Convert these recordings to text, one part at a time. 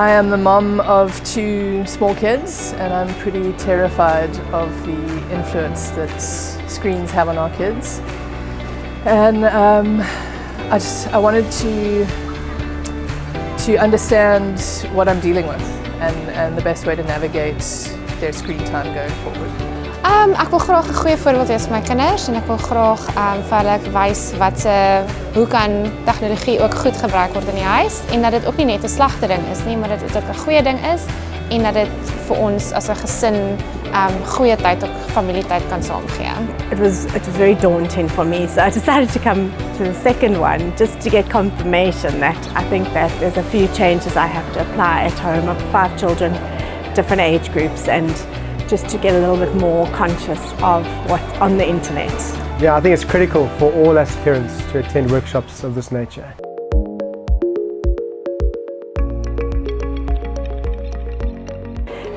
I am the mum of 2 small kids, and I'm pretty terrified of the influence that screens have on our kids. And I wanted to understand what I'm dealing with and the best way to navigate their screen time going forward. Ek wil graag 'n goeie voorbeeld wees vir my kinders en ek wil graag vir hulle wys hoe kan tegnologie ook goed gebruik word in die huis en dat dit ook nie net 'n slegte ding is nie, maar dat dit ook 'n goeie ding is en dat dit vir ons as 'n gesin goeie tyd ook familietyd kan saamgee. It was very daunting for me, so I decided to come to the second one just to get confirmation that I think that there's a few changes I have to apply at home. I've 5 children, different age groups, and just to get a little bit more conscious of what's on the internet. Yeah, I think it's critical for all us parents to attend workshops of this nature.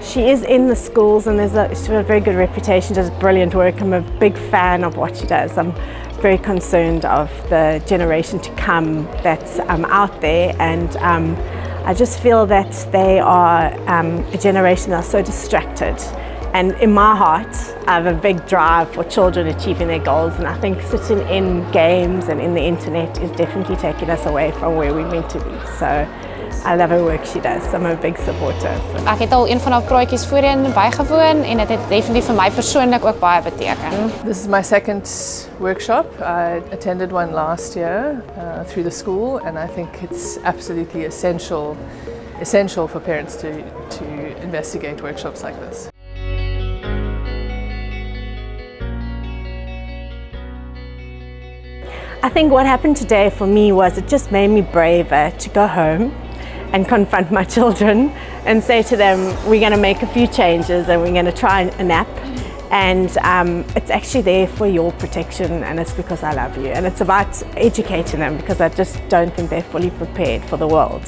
She is in the schools and she's got a very good reputation, does brilliant work. I'm a big fan of what she does. I'm very concerned of the generation to come that's out there, and I just feel that they are a generation that are so distracted. And in my heart, I have a big drive for children achieving their goals, and I think sitting in games and in the internet is definitely taking us away from where we're meant to be. So I love her work she does. I'm a big supporter. So. Ek het al een van haar praatjies voorheen bygewoon en dit het definitief vir my persoonlik ook baie beteken. This is my second workshop. I attended one last year through the school, and I think it's absolutely essential for parents to investigate workshops like this. I think what happened today for me was it just made me braver to go home and confront my children and say to them, we're going to make a few changes and we're going to try an app, and it's actually there for your protection, and it's because I love you, and it's about educating them because I just don't think they're fully prepared for the world,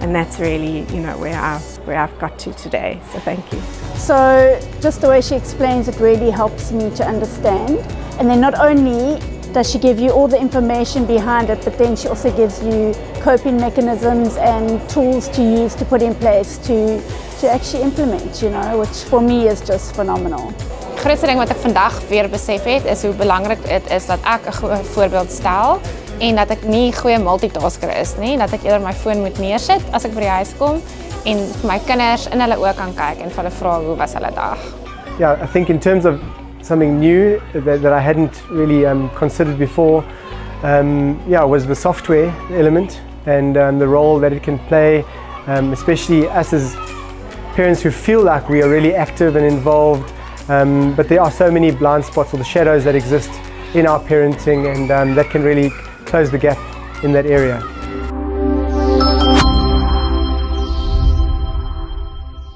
and that's really, you know, where I've got to today. So thank you. So just the way she explains it really helps me to understand, and then not only does she give you all the information behind it, but then she also gives you coping mechanisms and tools to use to put in place to actually implement, you know, which for me is just phenomenal. Die grootste ding wat ek vandag weer besef het is hoe belangrik dit is dat ek 'n goeie voorbeeld stel en dat ek nie 'n goeie multitasker is nie, dat ek eerder my foon moet neersit as ek by die huis kom en vir my kinders in hulle oë kan kyk en vir hulle vra hoe was hulle dag. Yeah, I think in terms of something new that I hadn't really considered before, was the software element and the role that it can play, especially us as parents who feel like we are really active and involved, but there are so many blind spots or the shadows that exist in our parenting, and that can really close the gap in that area.